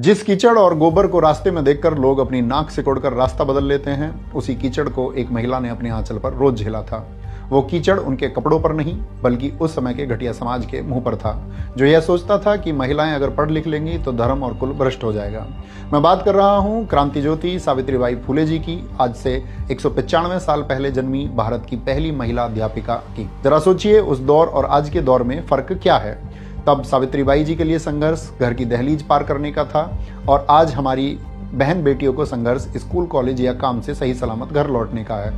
जिस कीचड़ और गोबर को रास्ते में देखकर लोग अपनी नाक सिकोड़कर रास्ता बदल लेते हैं, उसी कीचड़ को एक महिला ने अपने आंचल पर रोज झेला था। वो कीचड़ उनके कपड़ों पर नहीं, बल्कि उस समय के घटिया समाज के मुंह पर था, जो यह सोचता था कि महिलाएं अगर पढ़ लिख लेंगी तो धर्म और कुल भ्रष्ट हो जाएगा। मैं बात कर रहा हूं क्रांति ज्योति सावित्रीबाई फुले जी की, आज से 195 साल पहले जन्मी भारत की पहली महिला अध्यापिका की। जरा सोचिए, उस दौर और आज के दौर में फर्क क्या है। तब सावित्रीबाई जी के लिए संघर्ष घर की दहलीज पार करने का था, और आज हमारी बहन बेटियों को संघर्ष स्कूल, कॉलेज या काम से सही सलामत घर लौटने का है।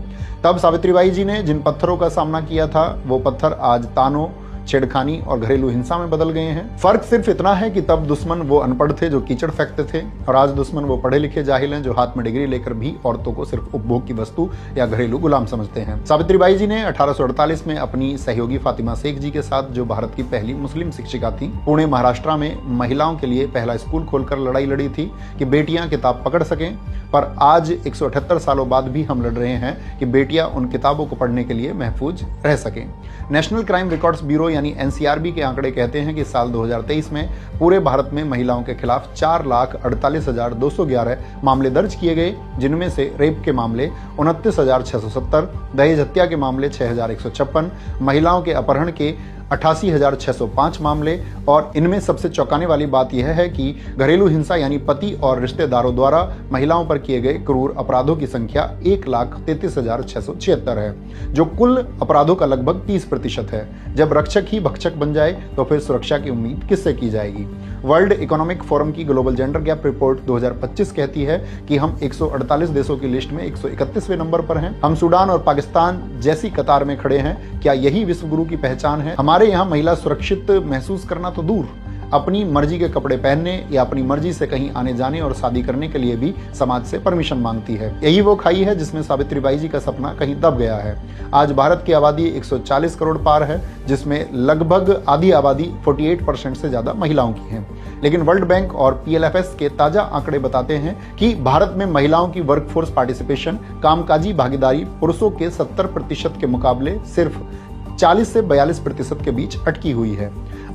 तब सावित्रीबाई जी ने जिन पत्थरों का सामना किया था, वो पत्थर आज तानों, छेड़खानी और घरेलू हिंसा में बदल गए हैं। फर्क सिर्फ इतना है कि तब दुश्मन वो अनपढ़ थे जो कीचड़ फेंकते थे, और आज दुश्मन वो पढ़े लिखे जाहिल हैं जो हाथ में डिग्री लेकर भी औरतों को सिर्फ उपभोग की वस्तु या घरेलू गुलाम समझते हैं। सावित्रीबाई जी ने 1848 में अपनी सहयोगी फातिमा शेख जी के साथ, जो भारत की पहली मुस्लिम शिक्षिका थी, पुणे महाराष्ट्र में महिलाओं के लिए पहला स्कूल खोलकर लड़ाई लड़ी थी कि बेटियां किताब पकड़ सकें। पर आज 178 सालों बाद भी हम लड़ रहे हैं कि बेटियां उन किताबों को पढ़ने के लिए महफूज रह सकें। नेशनल क्राइम रिकॉर्ड्स ब्यूरो यानी एनसीआरबी के आंकड़े कहते हैं कि साल 2023 में पूरे भारत में महिलाओं के खिलाफ 4,48,211 मामले दर्ज किए गए, जिनमें से रेप के मामले 29,670, दहेज हत्या के मामले 6,156, महिलाओं के अपहरण के 88,605 मामले, और इनमें सबसे चौंकाने वाली बात यह है कि घरेलू हिंसा यानी पति और रिश्तेदारों द्वारा महिलाओं पर किए गए क्रूर अपराधों की संख्या 1,33,676 है, जो कुल अपराधों का लगभग 30% है। जब रक्षक ही भक्षक बन जाए तो फिर सुरक्षा की उम्मीद किससे की जाएगी। वर्ल्ड इकोनॉमिक फोरम की ग्लोबल जेंडर गैप रिपोर्ट 2025 कहती है कि हम 148 देशों की लिस्ट में 131वें नंबर पर हैं। हम सूडान और पाकिस्तान जैसी कतार में खड़े हैं। क्या यही विश्व गुरु की पहचान है? हमारे यहाँ महिला सुरक्षित महसूस करना तो दूर, अपनी मर्जी के कपड़े पहनने या अपनी मर्जी से कहीं आने जाने और शादी करने के लिए भी समाज से परमिशन मांगती है। यही वो खाई है जिसमें सावित्रीबाई जी का सपना कहीं दब गया है। आज भारत की आबादी 140 करोड़ पार है, जिसमें लगभग आधी आबादी 48% से ज्यादा महिलाओं की है। लेकिन वर्ल्ड बैंक और पीएलएफएस के ताजा आंकड़े बताते हैं कि भारत में महिलाओं की वर्कफोर्स पार्टिसिपेशन, कामकाजी भागीदारी पुरुषों के 70% के मुकाबले सिर्फ 40 से 42% के बीच अटकी हुई है।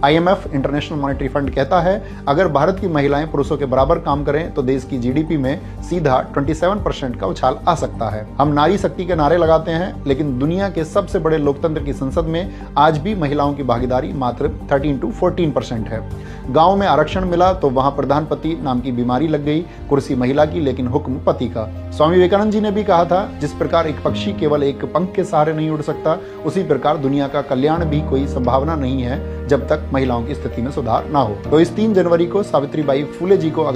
IMF इंटरनेशनल मॉनेटरी फंड कहता है, अगर भारत की महिलाएं पुरुषों के बराबर काम करें तो देश की जीडीपी में सीधा 27% का उछाल आ सकता है। हम नारी शक्ति के नारे लगाते हैं, लेकिन दुनिया के सबसे बड़े लोकतंत्र की संसद में आज भी महिलाओं की भागीदारी मात्र 13 to 14% है। गांव में आरक्षण मिला तो वहां प्रधानपति नाम की बीमारी लग गई, कुर्सी महिला की लेकिन हुक्म पति का। स्वामी विवेकानंद जी ने भी कहा था, जिस प्रकार एक पक्षी केवल एक पंख के सहारे नहीं उड़ सकता, उसी प्रकार दुनिया का कल्याण भी कोई संभावना नहीं है जब तक महिलाओं की स्थिति में सुधार ना हो। तो इस 3 जनवरी को सावित्रीबाई फुले जी को